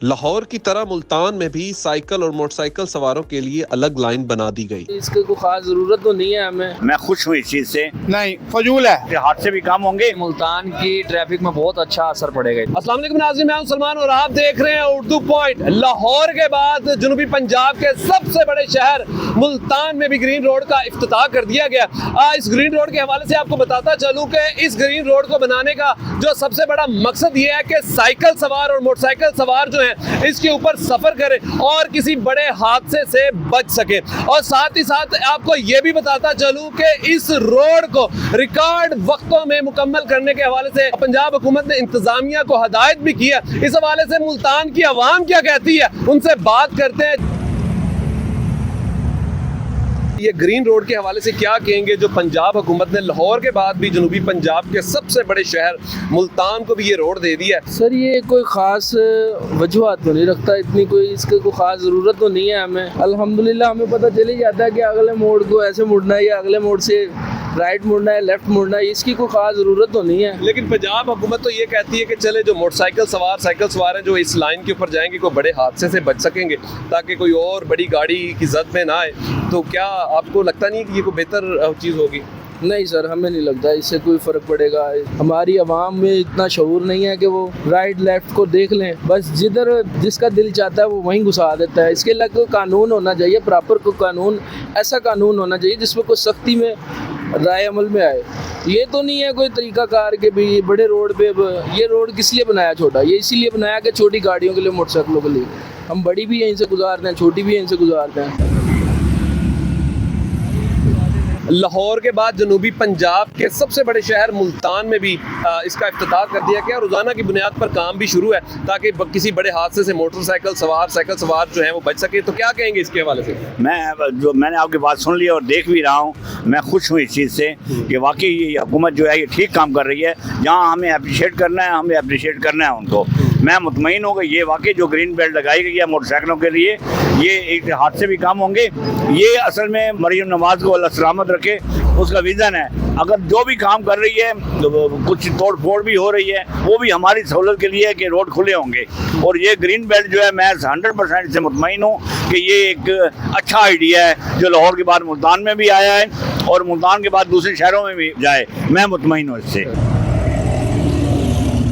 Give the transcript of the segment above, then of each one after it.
लाहौर की तरह मुल्तान में भी साइकिल और मोटरसाइकिल सवारों के लिए अलग लाइन बना दी गई। इसकी कोई खास जरूरत तो नहीं है हमें। मैं खुश हूँ इस चीज से। नहीं, फजूल है। हादसे भी कम होंगे। मुल्तान की ट्रैफिक में बहुत अच्छा असर पड़ेगा। अस्सलाम वालेकुम नाज़रीन, मैं हूं सलमान और आप देख रहे हैं उर्दू पॉइंट। लाहौर के बाद जनूबी पंजाब के सबसे बड़े शहर मुल्तान में भी ग्रीन रोड का इफ्तिताह कर दिया गया। इस ग्रीन रोड के हवाले से आपको बताता चलूं कि इस ग्रीन रोड को बनाने का जो सबसे बड़ा मकसद ये है कि साइकिल सवार और मोटरसाइकिल सवार जो है इसके ऊपर सफर करें और किसी बड़े हादसे से बच सके। और साथ ही साथ आपको ये भी बताता चलूं कि इस रोड को रिकॉर्ड वक्तों में मुकम्मल करने के हवाले से पंजाब हुकूमत ने इंतजामिया को हदायत भी किया। इस हवाले से मुल्तान की आवाम क्या कहती है, उनसे बात करते हैं। ये ग्रीन रोड के हवाले से क्या कहेंगे जो पंजाब हुकूमत ने लाहौर के बाद भी जनूबी पंजाब के सबसे बड़े शहर मुल्तान को भी ये रोड दे दिया है? सर ये कोई खास वजूहत तो नहीं रखता, इतनी कोई इसकी कोई खास ज़रूरत तो नहीं है हमें। अल्हम्दुलिल्लाह हमें पता चल ही जाता है कि अगले मोड़ को ऐसे मुड़ना है या अगले मोड़ से राइट मुड़ना है, लेफ्ट मुड़ना है, इसकी कोई खास ज़रूरत तो नहीं है। लेकिन पंजाब हुकूमत तो ये कहती है कि चले जो मोटरसाइकिल सवार साइकिल सवार हैं जो इस लाइन के ऊपर जाएंगे कोई बड़े हादसे से बच सकेंगे ताकि कोई और बड़ी गाड़ी की जद में ना आए। तो क्या आपको लगता नहीं कि ये कोई बेहतर चीज़ होगी? नहीं सर, हमें नहीं लगता इससे कोई फ़र्क पड़ेगा। हमारी आवाम में इतना शऊर नहीं है कि वो राइट लेफ्ट को देख लें, बस जिधर जिसका दिल चाहता है वो वहीं घुसा देता है। इसके लिए कोई कानून होना चाहिए, प्रॉपर कोई कानून, ऐसा कानून होना चाहिए जिसमें कोई सख्ती में राय अमल में आए। ये तो नहीं है कोई तरीकाकार के भी बड़े रोड पे ये रोड किस लिए बनाया छोटा, ये इसीलिए बनाया कि छोटी गाड़ियों के लिए, मोटरसाइकिलों के लिए। हम बड़ी भी यहीं से गुजारते हैं, छोटी भी यहीं से गुजारते हैं। लाहौर के बाद जनूबी पंजाब के सबसे बड़े शहर मुल्तान में भी इसका इफ्तिताह कर दिया गया। रोज़ाना की बुनियाद पर काम भी शुरू है ताकि किसी बड़े हादसे से मोटरसाइकिल सवार साइकिल सवार जो है वो बच सके। तो क्या कहेंगे इसके हवाले से? मैंने आपकी बात सुन ली और देख भी रहा हूँ। मैं खुश हूँ इस चीज़ से कि वाकई ये हुकूमत जो है ये ठीक काम कर रही है। जहाँ हमें अप्रिशिएट करना है हमें अप्रिशिएट करना है उनको। मैं मुतमईन हूँ कि ये वाकई जो ग्रीन बेल्ट लगाई गई है मोटरसाइकिलों के लिए, ये एक हादसे भी कम होंगे। ये असल में मरियम नवाज को अल्लाह सलामत रखे, उसका विज़न है। अगर जो भी काम कर रही है, कुछ तोड़ फोड़ भी हो रही है, वो भी हमारी सहूलत के लिए है कि रोड खुले होंगे। और ये ग्रीन बेल्ट जो है मैं 100% से मुतमईन हूँ कि ये एक अच्छा आइडिया है जो लाहौर के बाद मुल्तान में भी आया है और मुल्तान के बाद दूसरे शहरों में भी जाए। मैं मुतमईन हूँ इससे।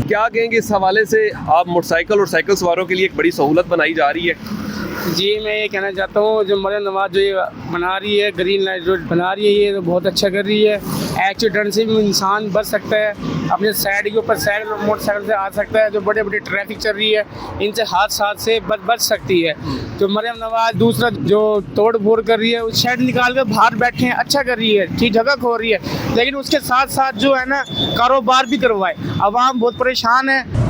क्या कहेंगे इस हवाले से? आप मोटरसाइकिल और साइकिल सवारों के लिए एक बड़ी सहूलत बनाई जा रही है। जी, मैं ये कहना चाहता हूँ जो मरियम नवाज जो ये बना रही है, ग्रीन लाइट रोड बना रही है, ये तो बहुत अच्छा कर रही है। एक्सीडेंट से भी इंसान बच सकता है, अपने साइड के ऊपर साइड मोटरसाइकिल से आ सकता है। जो बड़े बड़े ट्रैफिक चल रही है इनसे हादसा से बच सकती है। जो मरियम नवाज दूसरा जो तोड़ फोड़ कर रही है, उस शेड निकाल कर बाहर बैठे हैं, अच्छा कर रही है, ठीक जगह खो रही है। लेकिन उसके साथ साथ जो है ना कारोबार भी करवाए। आवाम बहुत परेशान है।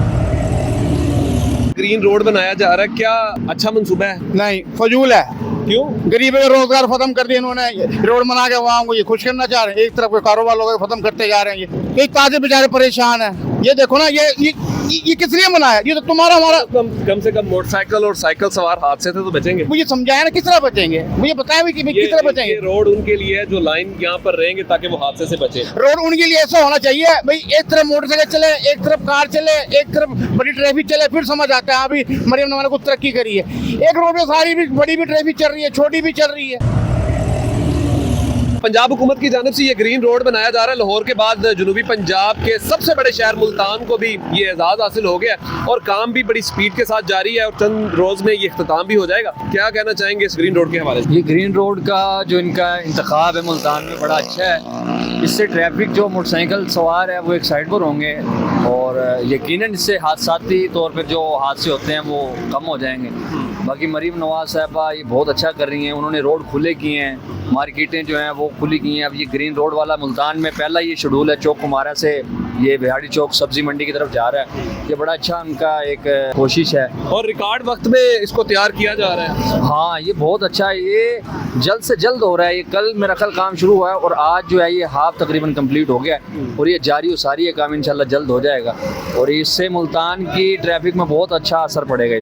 ग्रीन रोड बनाया जा रहा है, क्या अच्छा मंसूबा है? नहीं, फजूल है। क्यों? गरीबों का रोजगार खत्म कर दिया इन्होंने। रोड बना के वहाँ को ये खुश करना चाह रहे हैं। एक तरफ के कारोबार लोगों को खत्म करते जा रहे हैं। ये ताजे बेचारे परेशान है। ये देखो ना, ये किस लिए बनाया? ये तो तुम्हारा हमारा कम से कम मोटरसाइकिल और साइकिल सवार हादसे से तो बचेंगे। मुझे समझाया ना किस तरह बचेंगे, मुझे बताया भी कि किस तरह बचेंगे। रोड उनके लिए है जो लाइन यहाँ पर रहेंगे ताकि वो हादसे से बचे। रोड उनके लिए ऐसा होना चाहिए भाई, एक तरफ मोटरसाइकिल चले, एक तरफ कार चले, एक तरफ बड़ी ट्रैफिक चले, फिर समझ आता है अभी मरियम नवाज ने कुछ तरक्की करी है। एक रोड में सारी भी बड़ी भी ट्रैफिक चल रही है, छोटी भी चल रही है। पंजाब हुकूमत की जानिब से ये ग्रीन रोड बनाया जा रहा है। लाहौर के बाद जनूबी पंजाब के सबसे बड़े शहर मुल्तान को भी ये एजाज़ हासिल हो गया और काम भी बड़ी स्पीड के साथ जारी है और चंद रोज़ में ये इख्तिताम भी हो जाएगा। क्या कहना चाहेंगे इस ग्रीन रोड के हवाले से? ये ग्रीन रोड का जो इनका इंतखाब है मुल्तान में बड़ा अच्छा है। इससे ट्रैफिक जो मोटरसाइकिल सवार है वो एक साइड पर होंगे और यकीनन इससे हादसाती तौर पर जो हादसे होते हैं वो कम हो जाएंगे। बाकी मरीम नवाज साहबा ये बहुत अच्छा कर रही हैं, उन्होंने रोड खुले किए हैं, मार्केटें जो हैं वो खुली की हैं। अब ये ग्रीन रोड वाला मुल्तान में पहला ये शेड्यूल है, चौक कुमारा से ये बिहाड़ी चौक सब्जी मंडी की तरफ जा रहा है। ये बड़ा अच्छा उनका एक कोशिश है और रिकॉर्ड वक्त में इसको तैयार किया जा रहा है। हाँ, ये बहुत अच्छा है, ये जल्द से जल्द हो रहा है। ये कल मेरा कल काम शुरू हुआ है और आज जो है ये हाफ तकरीबन कंप्लीट हो गया है और ये जारी सारी है काम इंशाल्लाह जल्द हो जाएगा और इससे मुल्तान की ट्रैफिक में बहुत अच्छा असर पड़ेगा।